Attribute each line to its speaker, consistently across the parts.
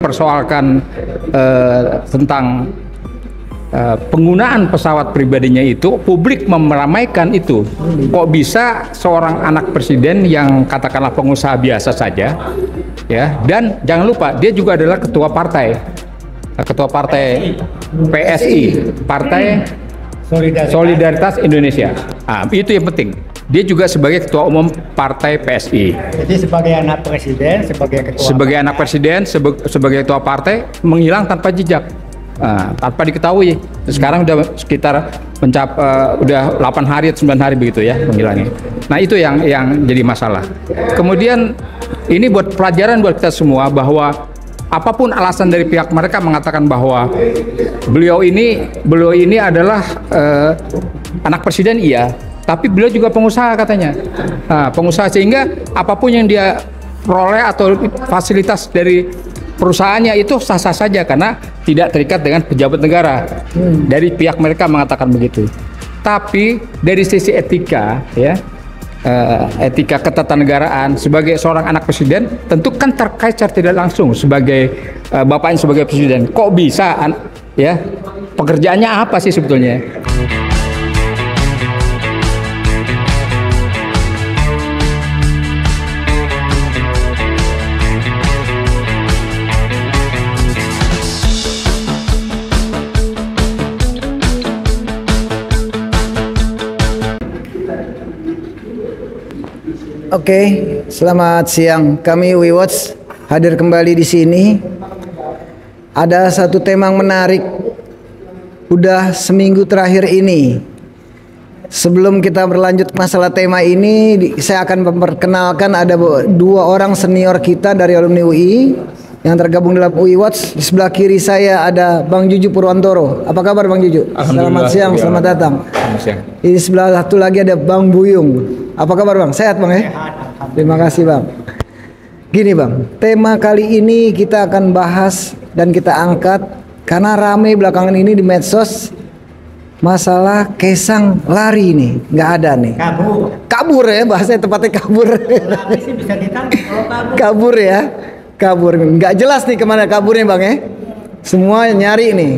Speaker 1: dipersoalkan tentang penggunaan pesawat pribadinya itu, publik meramaikan itu. Kok bisa seorang anak presiden yang katakanlah pengusaha biasa saja, ya, dan jangan lupa dia juga adalah ketua partai PSI, Partai Solidaritas Indonesia. Itu yang penting. Dia juga sebagai ketua umum partai PSI.
Speaker 2: Jadi sebagai anak presiden,
Speaker 1: sebagai ketua partai menghilang tanpa jejak, tanpa diketahui. Sekarang udah sekitar udah 8 hari atau 9 hari begitu ya menghilangnya. Nah itu yang jadi masalah. Kemudian ini buat pelajaran buat kita semua bahwa apapun alasan dari pihak mereka mengatakan bahwa beliau ini adalah anak presiden, iya. Tapi beliau juga pengusaha katanya, pengusaha, sehingga apapun yang dia peroleh atau fasilitas dari perusahaannya itu sah-sah saja karena tidak terikat dengan pejabat negara. Dari pihak mereka mengatakan begitu. Tapi dari sisi etika, ya, etika ketatanegaraan sebagai seorang anak presiden tentu kan terkait secara tidak langsung sebagai bapaknya sebagai presiden. Kok bisa, ya, pekerjaannya apa sih sebetulnya?
Speaker 3: Oke, selamat siang. Kami WeWatch hadir kembali di sini. Ada satu tema yang menarik. Udah seminggu terakhir ini. Sebelum kita berlanjut masalah tema ini, saya akan memperkenalkan ada 2 orang senior kita dari alumni UI yang tergabung dalam WeWatch. Di sebelah kiri saya ada Bang Juju Purwantoro. Apa kabar Bang Juju? Selamat siang, selamat datang.
Speaker 1: Selamat siang.
Speaker 3: Di sebelah satu lagi ada Bang Buyung. Apa kabar Bang? Sehat Bang ya? Terima kasih Bang. Gini Bang, tema kali ini kita akan bahas dan kita angkat karena rame belakangan ini di medsos masalah Kaisang lari nih, nggak ada nih. Kabur ya, bahasanya tepatnya kabur.
Speaker 2: Bisa ditangkap kalau kabur.
Speaker 3: Kabur ya, kabur. Nggak jelas nih kemana kaburnya Bang ya. Semua nyari nih.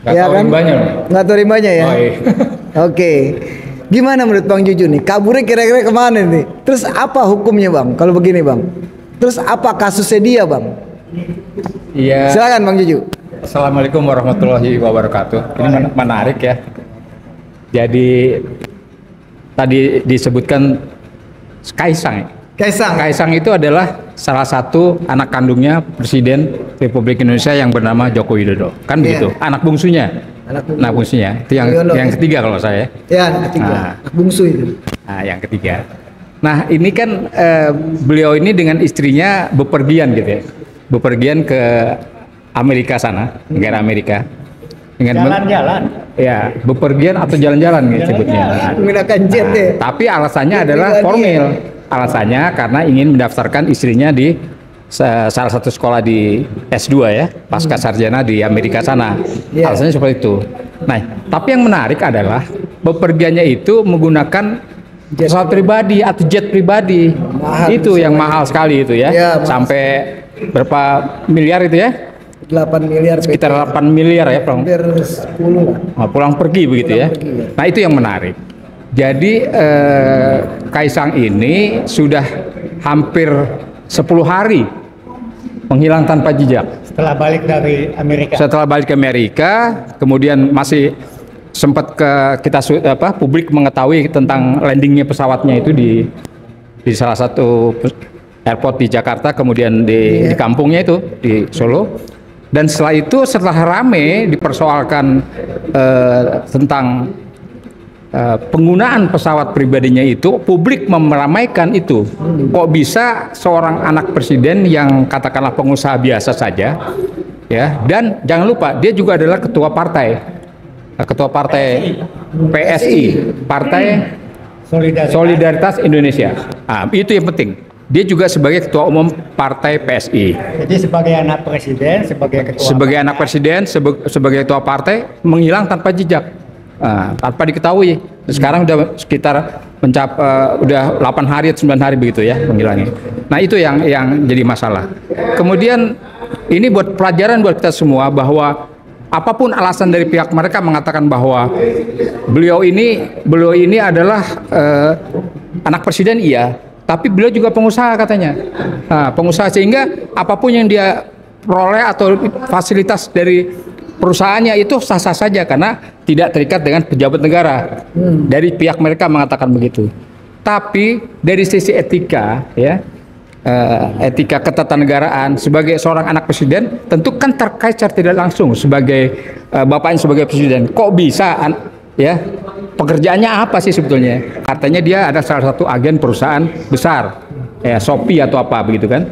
Speaker 1: Nggak tahu rimbanya.
Speaker 3: Nggak tahu rimbanya ya.
Speaker 1: Oh, iya.
Speaker 3: Oke. Gimana menurut Bang Juju nih? Kaburnya kira-kira kemana nih? Terus apa hukumnya Bang? Kalau begini Bang. Terus apa kasusnya dia Bang?
Speaker 1: Iya.
Speaker 3: Silakan Bang Juju.
Speaker 1: Assalamualaikum warahmatullahi wabarakatuh. Ini menarik ya. Jadi tadi disebutkan Kaisang. Kaisang itu adalah salah satu anak kandungnya Presiden Republik Indonesia yang bernama Joko Widodo. Kan begitu. Anak bungsunya. Anak bungsunya. Itu yang ketiga kalau saya.
Speaker 3: Ya, anak ketiga. Anak bungsu itu.
Speaker 1: Nah, yang ketiga. Nah, ini kan beliau ini dengan istrinya bepergian gitu ya. Bepergian ke Amerika sana, negara Amerika. Dengan
Speaker 2: Jalan-jalan.
Speaker 1: Ya, bepergian atau jalan-jalan gitu sebutnya.
Speaker 3: Menggunakan jet ya.
Speaker 1: Tapi alasannya adalah formil. Alasannya karena ingin mendaftarkan istrinya di salah satu sekolah di S2 ya, pasca sarjana di Amerika sana. Alasannya seperti itu. Nah, tapi yang menarik adalah bepergiannya itu menggunakan pesawat pribadi atau jet pribadi. Itu yang mahal sekali itu ya. Sampai berapa miliar itu ya?
Speaker 3: 8 miliar.
Speaker 1: Sekitar 8 miliar ya,
Speaker 3: hampir 10.
Speaker 1: Pulang pergi begitu ya. Nah, itu yang menarik. Jadi Kaisang ini sudah hampir 10 hari menghilang tanpa jejak.
Speaker 2: Setelah balik dari Amerika.
Speaker 1: Setelah balik ke Amerika, kemudian masih sempat publik mengetahui tentang landingnya pesawatnya itu di salah satu airport di Jakarta, kemudian di kampungnya itu di Solo. Dan setelah rame dipersoalkan tentang penggunaan pesawat pribadinya itu, publik meramaikan itu. Kok bisa seorang anak presiden yang katakanlah pengusaha biasa saja, ya, dan jangan lupa dia juga adalah ketua partai PSI, Partai Solidaritas Indonesia. Itu yang penting. Dia juga sebagai ketua umum partai PSI.
Speaker 2: Jadi sebagai anak presiden,
Speaker 1: sebagai ketua partai menghilang tanpa jejak. Tanpa diketahui. Sekarang udah sekitar udah 8 hari atau 9 hari begitu ya menghilangnya. Nah itu yang jadi masalah. Kemudian ini buat pelajaran buat kita semua bahwa apapun alasan dari pihak mereka mengatakan bahwa beliau ini adalah anak presiden, iya, tapi beliau juga pengusaha katanya. Nah, pengusaha, sehingga apapun yang dia peroleh atau fasilitas dari perusahaannya itu sah-sah saja karena tidak terikat dengan pejabat negara. Dari pihak mereka mengatakan begitu. Tapi dari sisi etika, ya, etika ketatanegaraan sebagai seorang anak presiden tentu kan terkait secara tidak langsung sebagai bapaknya sebagai presiden. Kok bisa, ya, pekerjaannya apa sih sebetulnya? Katanya dia ada salah satu agen perusahaan besar, ya, Shopee atau apa begitu kan?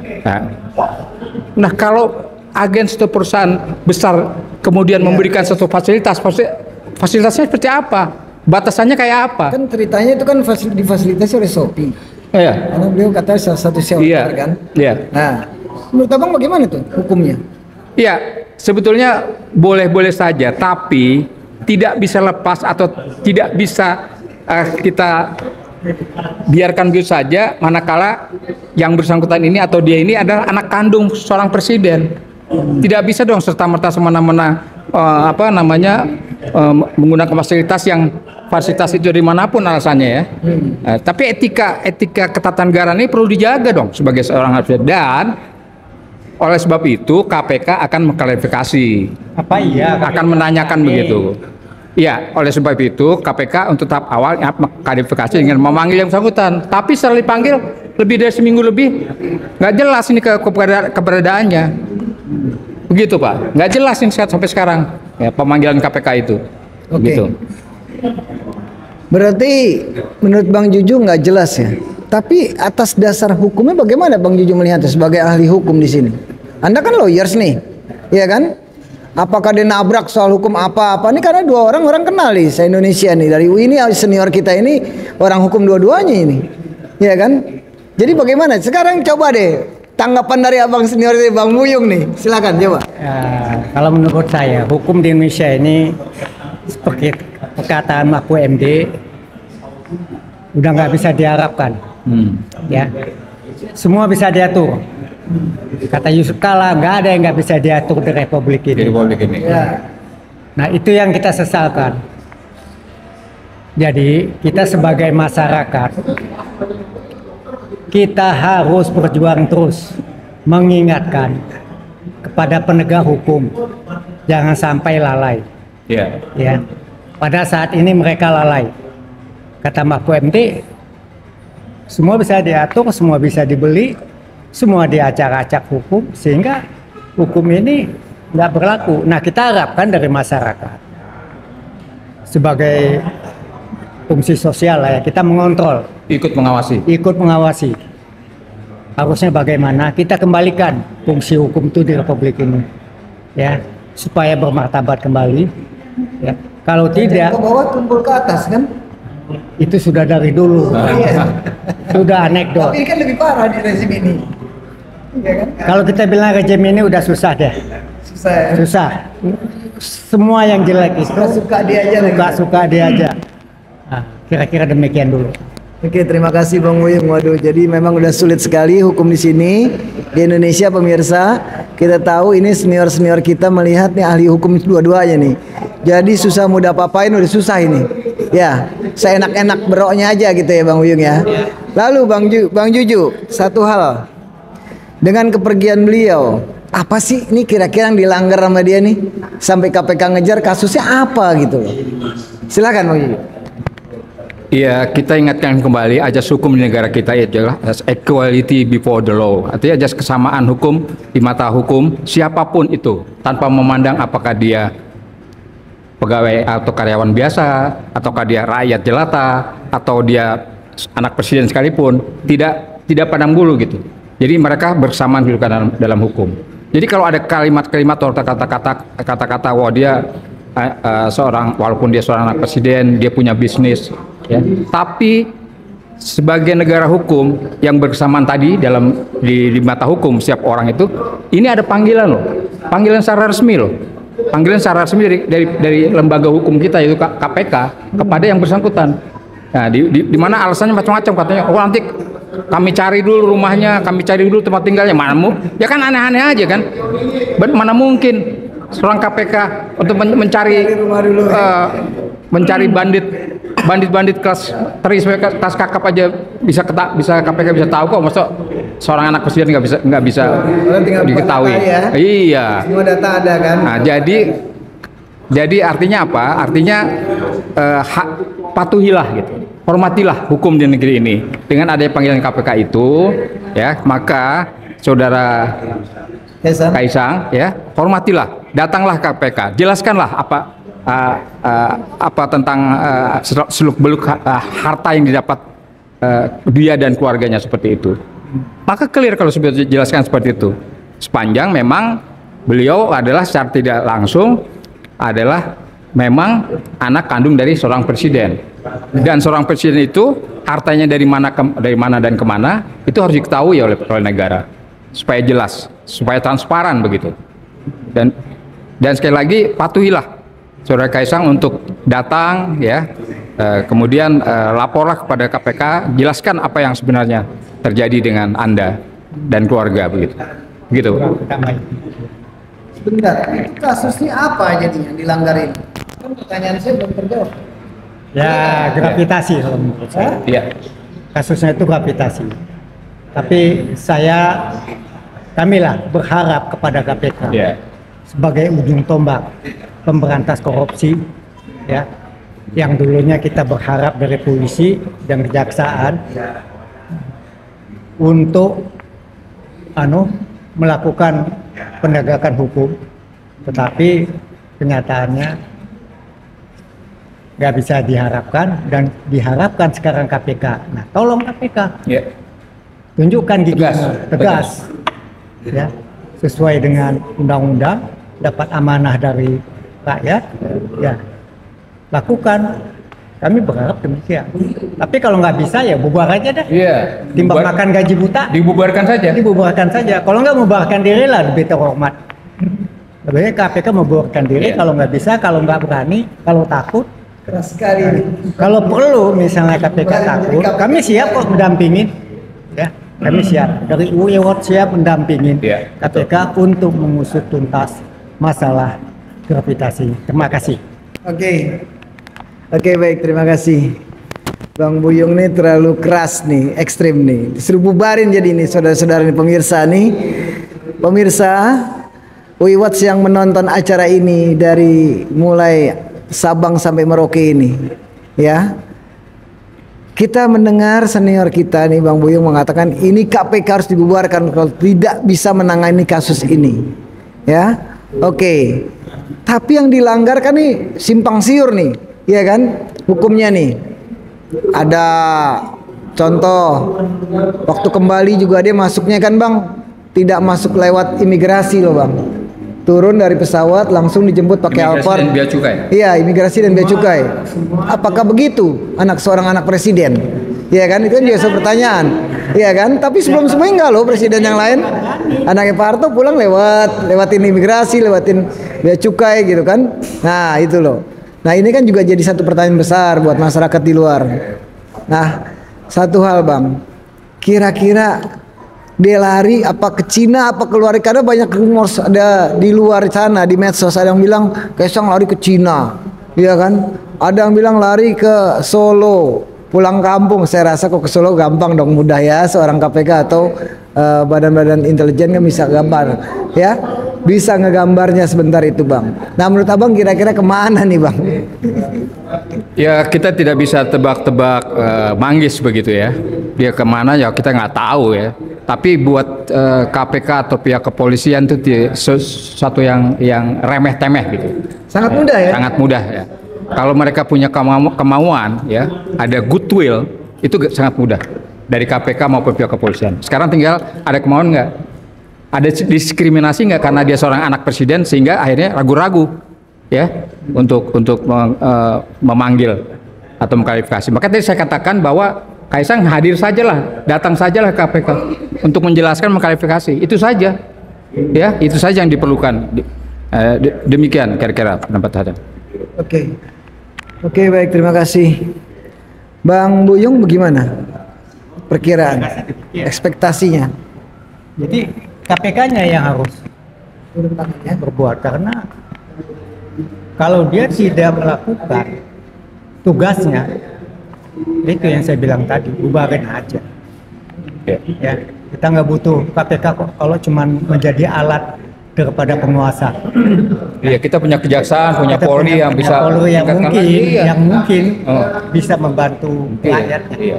Speaker 1: Nah, kalau agen suatu perusahaan besar kemudian memberikan suatu fasilitasnya seperti apa? Batasannya kayak apa?
Speaker 3: Kan ceritanya itu kan difasilitasi oleh Shopee.
Speaker 1: Iya.
Speaker 3: Karena beliau katanya salah satu shareholder kan.
Speaker 1: Iya.
Speaker 3: Nah, menurut abang bagaimana tuh hukumnya?
Speaker 1: Iya, sebetulnya boleh-boleh saja, tapi tidak bisa lepas atau tidak bisa kita biarkan begitu saja manakala yang bersangkutan ini atau dia ini adalah anak kandung seorang presiden. Tidak bisa dong serta-merta semena-mena menggunakan fasilitas itu dari manapun alasannya, ya. Tapi etika ketatanegaraan ini perlu dijaga dong sebagai seorang presiden, dan oleh sebab itu KPK akan mengklarifikasi.
Speaker 2: Apa iya?
Speaker 1: Akan menanyakan begitu. Iya, oleh sebab itu KPK untuk tahap awal mengklarifikasi dengan memanggil yang bersangkutan. Tapi setelah dipanggil lebih dari seminggu lebih, nggak jelas ini keberadaannya. Begitu Pak, nggak jelas ini sampai sekarang ya pemanggilan KPK itu.
Speaker 3: Oke.
Speaker 1: Gitu.
Speaker 3: Berarti menurut Bang Juju nggak jelas ya. Tapi atas dasar hukumnya bagaimana Bang Juju melihatnya sebagai ahli hukum di sini? Anda kan lawyers nih, ya kan? Apakah dia nabrak soal hukum apa-apa? Ini karena dua orang kenal nih, se-Indonesia nih. Dari UI ini senior kita ini orang hukum dua-duanya ini, ya kan? Jadi bagaimana? Sekarang coba deh tanggapan dari abang senior dari Bang Muyung nih, silakan coba.
Speaker 2: Ya, kalau menurut saya hukum di Indonesia ini seperti perkataan Mahfud MD udah nggak bisa diharapkan, ya. Semua bisa diatur. Kata Yusuf Kala, nggak ada yang nggak bisa diatur di Republik ini.
Speaker 3: Ya.
Speaker 2: Nah, itu yang kita sesalkan. Jadi kita sebagai masyarakat, kita harus berjuang terus mengingatkan kepada penegak hukum jangan sampai lalai. Ya. Pada saat ini mereka lalai. Kata Mahfud MD, semua bisa diatur, semua bisa dibeli, semua diacak-acak hukum sehingga hukum ini nggak berlaku. Nah, kita harapkan dari masyarakat sebagai fungsi sosial lah ya, kita mengontrol,
Speaker 1: Ikut
Speaker 2: mengawasi. Harusnya bagaimana kita kembalikan fungsi hukum itu di Republik ini, ya, supaya bermartabat kembali. Ya. Kalau tidak,
Speaker 3: ke bawah tumpul ke atas kan?
Speaker 2: itu sudah dari dulu, sudah anekdot.
Speaker 3: Tapi kan lebih parah di rezim ini, ya kan?
Speaker 2: Kalau kita bilang rezim ini udah susah deh,
Speaker 3: Susah. Ya?
Speaker 2: susah. Semua yang jelek itu
Speaker 3: Suka dia aja.
Speaker 2: suka dia aja. Nah, kira-kira demikian dulu.
Speaker 3: Oke, terima kasih Bang Muyung. Waduh, jadi memang udah sulit sekali hukum di sini di Indonesia, pemirsa. Kita tahu ini senior-senior kita melihat nih ahli hukum dua-duanya nih. Jadi susah mudah apa-apain udah susah ini. Ya, saya enak-enak beroknya aja gitu ya Bang Muyung ya. Lalu Bang Juju, satu hal. Dengan kepergian beliau, apa sih ini kira-kira yang dilanggar sama dia nih? Sampai KPK ngejar kasusnya apa gitu loh. Silakan Bang Juju.
Speaker 1: Iya, kita ingatkan kembali ajas hukum di negara kita adalah equality before the law. Artinya ajas kesamaan hukum di mata hukum siapapun itu, tanpa memandang apakah dia pegawai atau karyawan biasa, ataukah dia rakyat jelata, atau dia anak presiden sekalipun, tidak pandang bulu gitu. Jadi mereka bersamaan juga dalam hukum. Jadi kalau ada kalimat-kalimat atau kata-kata wah dia walaupun dia seorang anak presiden, dia punya bisnis, ya. Tapi sebagai negara hukum yang bersamaan tadi di mata hukum setiap orang itu, ini ada panggilan loh, panggilan secara resmi loh, panggilan secara resmi dari lembaga hukum kita yaitu KPK kepada yang bersangkutan. Nah, di mana alasannya macam-macam, katanya, oh nanti kami cari dulu rumahnya, kami cari dulu tempat tinggalnya. Ya kan aneh-aneh aja kan. Mana mungkin seorang KPK untuk mencari bandit kelas teri kelas kakap aja bisa KPK bisa tahu kok, maksud seorang anak presiden nggak bisa diketahui.
Speaker 3: Ya.
Speaker 1: Iya.
Speaker 3: Semua data ada kan.
Speaker 1: Nah, jadi artinya apa? Artinya patuhilah gitu, hormatilah hukum di negeri ini. Dengan adanya panggilan KPK itu, ya maka saudara Kaisang, ya hormatilah, datanglah KPK, jelaskanlah apa tentang seluk-beluk harta yang didapat dia dan keluarganya seperti itu. Maka clear kalau sudah dijelaskan seperti itu. Sepanjang memang beliau adalah secara tidak langsung adalah memang anak kandung dari seorang presiden, dan seorang presiden itu hartanya dari mana dan kemana itu harus diketahui oleh negara supaya jelas, supaya transparan begitu. Dan sekali lagi patuhilah saudara Kaisang untuk datang ya, kemudian laporlah kepada KPK, jelaskan apa yang sebenarnya terjadi dengan Anda dan keluarga begitu. Begitu.
Speaker 3: Sebentar, kasusnya apa jadinya dilanggar ini? Kan pertanyaan saya belum terjawab.
Speaker 2: Ya, gravitasi kalau menurut saya.
Speaker 1: Iya.
Speaker 2: Kasusnya itu gravitasi. Tapi kamilah berharap kepada KPK sebagai ujung tombak pemberantas korupsi, ya, yang dulunya kita berharap dari polisi dan kejaksaan untuk melakukan penegakan hukum, tetapi kenyataannya nggak bisa diharapkan, dan diharapkan sekarang KPK. Nah, tolong KPK tunjukkan giginya tegas, ya, sesuai dengan undang-undang, dapat amanah dari rakyat, ya lakukan. Kami berharap demikian. Tapi kalau nggak bisa ya bubar aja dah.
Speaker 1: Iya.
Speaker 2: Timbang makan gaji buta.
Speaker 1: Dibubarkan saja.
Speaker 2: Dibubarkan saja. Kalau nggak membubarkan diri lah lebih terhormat. Lebih KPK membubarkan diri. Kalau nggak bisa, kalau nggak berani, kalau takut.
Speaker 3: Keras sekali.
Speaker 2: Kalau perlu misalnya KPK takut, kami siap kok mendampingin. Ya, kami siap. Dari UI Award siap mendampingin KPK untuk mengusut tuntas masalah gravitasi. Terima kasih.
Speaker 3: Oke, baik, terima kasih. Bang Buyung nih terlalu keras nih, ekstrim nih. Disuruh bubarin jadi nih saudara-saudara nih, pemirsa nih. Pemirsa Wiwats yang menonton acara ini dari mulai Sabang sampai Merauke ini, ya. Kita mendengar senior kita nih Bang Buyung mengatakan ini KPK harus dibubarkan kalau tidak bisa menangani kasus ini. Ya. Oke. Tapi yang dilanggar kan nih simpang siur nih. Iya kan, hukumnya nih ada contoh waktu kembali juga dia masuknya kan Bang, tidak masuk lewat imigrasi loh Bang, turun dari pesawat langsung dijemput pakai Alphard.
Speaker 1: Imigrasi dan bea cukai.
Speaker 3: Iya, imigrasi dan bea cukai. Apakah begitu seorang anak presiden? Iya kan, itu kan juga pertanyaan. Iya kan, tapi sebelum enggak loh presiden yang lain, anaknya Pak Harto pulang lewatin imigrasi, lewatin bea cukai gitu kan. Nah itu loh. Nah ini kan juga jadi satu pertanyaan besar buat masyarakat di luar. Nah satu hal Bang, kira-kira dia lari apa ke Cina apa keluar, karena banyak rumor ada di luar sana di medsos, ada yang bilang Kaisang lari ke Cina, iya kan? Ada yang bilang lari ke Solo, pulang kampung. Saya rasa kok ke Solo gampang dong, mudah ya, seorang KPK atau badan-badan intelijen kan bisa gambar, ya, bisa ngegambarnya sebentar itu Bang. Nah menurut Abang kira-kira kemana nih Bang?
Speaker 1: Ya kita tidak bisa tebak-tebak manggis begitu ya. Dia kemana ya kita nggak tahu ya. Tapi buat KPK atau pihak kepolisian itu sesuatu yang remeh-temeh gitu.
Speaker 3: Sangat mudah ya?
Speaker 1: Sangat mudah ya. Kalau mereka punya kemauan ya, ada goodwill, itu sangat mudah dari KPK maupun pihak kepolisian. Sekarang tinggal ada kemauan nggak? Ada diskriminasi nggak karena dia seorang anak presiden sehingga akhirnya ragu-ragu ya untuk memanggil atau mengklarifikasi. Maka tadi saya katakan bahwa Kaisang hadir sajalah, datang sajalah KPK untuk menjelaskan, mengklarifikasi. Itu saja, ya, itu saja yang diperlukan. Demikian kira-kira pendapat saya.
Speaker 3: Oke, baik, terima kasih. Bang Buyung bagaimana? perkiraan, ekspektasinya.
Speaker 2: Jadi KPK-nya yang harus berbuat, karena kalau dia tidak melakukan tugasnya, itu yang saya bilang tadi, bubarin aja. Ya, kita nggak butuh KPK kok kalau cuman menjadi alat daripada penguasa.
Speaker 1: Iya, kita punya kejaksaan, punya
Speaker 2: Kita
Speaker 1: Polri yang bisa
Speaker 2: Polri yang
Speaker 1: tingkatkan
Speaker 2: mungkin,
Speaker 1: lagi. Iya.
Speaker 2: yang mungkin bisa membantu rakyat.
Speaker 1: Iya.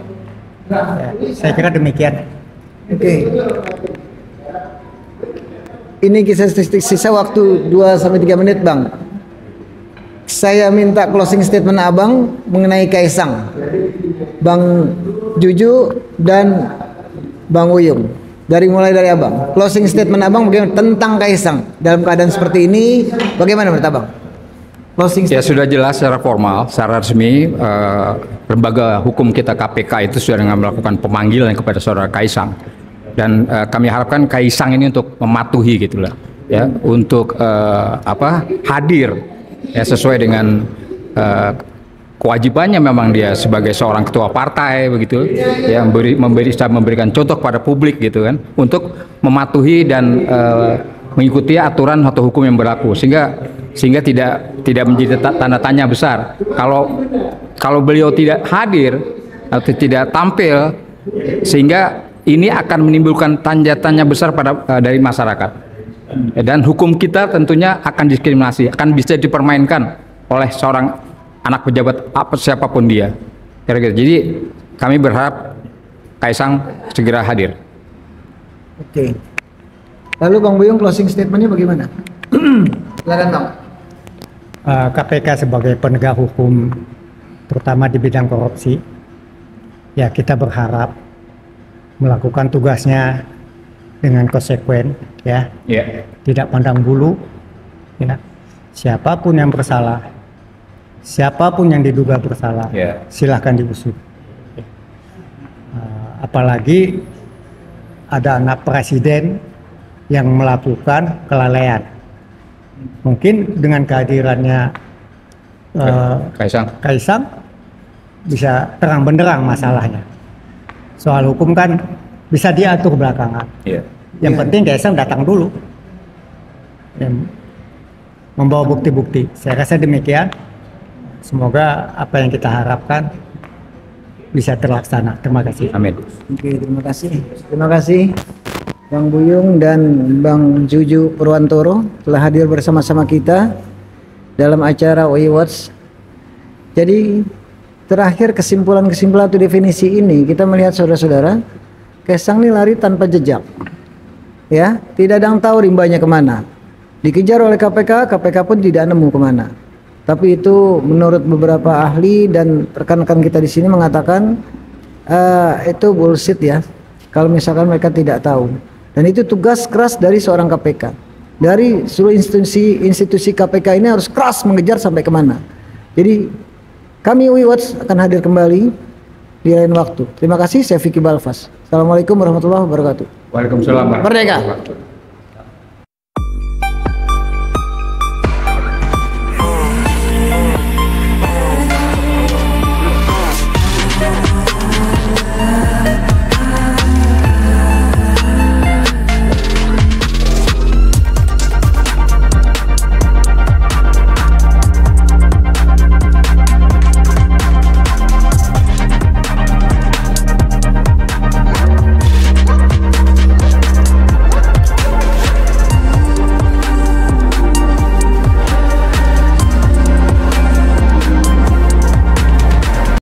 Speaker 2: Ya, saya kira demikian.
Speaker 3: Oke. Ini kisah sisa waktu 2-3 menit, Bang. Saya minta closing statement Abang mengenai Kaisang, Bang Juju dan Bang Uyung. Mulai dari Abang. Closing statement Abang bagaimana tentang Kaisang dalam keadaan seperti ini? Bagaimana menurut Abang? Closing statement.
Speaker 1: Ya, sudah jelas secara formal, secara resmi lembaga hukum kita KPK itu sudah melakukan pemanggilan kepada saudara Kaisang. Dan kami harapkan Kaisang ini untuk mematuhi gitulah, ya, untuk hadir ya sesuai dengan kewajibannya. Memang dia sebagai seorang ketua partai begitu, ya, memberikan contoh pada publik gitu kan, untuk mematuhi dan mengikuti aturan atau hukum yang berlaku, sehingga tidak menjadi tanda tanya besar kalau beliau tidak hadir atau tidak tampil, sehingga ini akan menimbulkan tanda tanya besar dari masyarakat, dan hukum kita tentunya akan diskriminasi, akan bisa dipermainkan oleh seorang anak pejabat siapapun dia. Kira-kira. Jadi kami berharap Kaisang segera hadir.
Speaker 3: Oke. Lalu Bang Buyung, closing statementnya bagaimana? Silakan Bang.
Speaker 2: KPK sebagai penegak hukum, terutama di bidang korupsi, ya kita berharap melakukan tugasnya dengan konsekuen, ya, tidak pandang bulu, ya. Siapapun yang bersalah, siapapun yang diduga bersalah, silahkan diusut. Apalagi ada anak presiden yang melakukan kelalaian. Mungkin dengan kehadirannya Kaisang bisa terang benderang masalahnya. Soal hukum kan bisa diatur belakangan. Yang penting Kaisang datang dulu, membawa bukti-bukti. Saya rasa demikian. Semoga apa yang kita harapkan bisa terlaksana. Terima kasih.
Speaker 1: Amin.
Speaker 3: Oke, terima kasih. Terima kasih Bang Buyung dan Bang Juju Purwantoro telah hadir bersama-sama kita dalam acara We Watch. Jadi terakhir kesimpulan atau definisi ini, kita melihat saudara-saudara, Kaisang ini lari tanpa jejak, ya, tidak ada yang tahu rimbanya kemana. Dikejar oleh KPK, KPK pun tidak nemu kemana. Tapi itu menurut beberapa ahli dan rekan-rekan kita di sini mengatakan itu bullshit, ya. Kalau misalkan mereka tidak tahu. Dan itu tugas keras dari seorang KPK. Dari seluruh institusi KPK ini harus keras mengejar sampai kemana. Jadi kami We Watch akan hadir kembali di lain waktu. Terima kasih, saya Vicky Balfas. Assalamualaikum warahmatullahi wabarakatuh.
Speaker 1: Waalaikumsalam.
Speaker 3: Merdeka.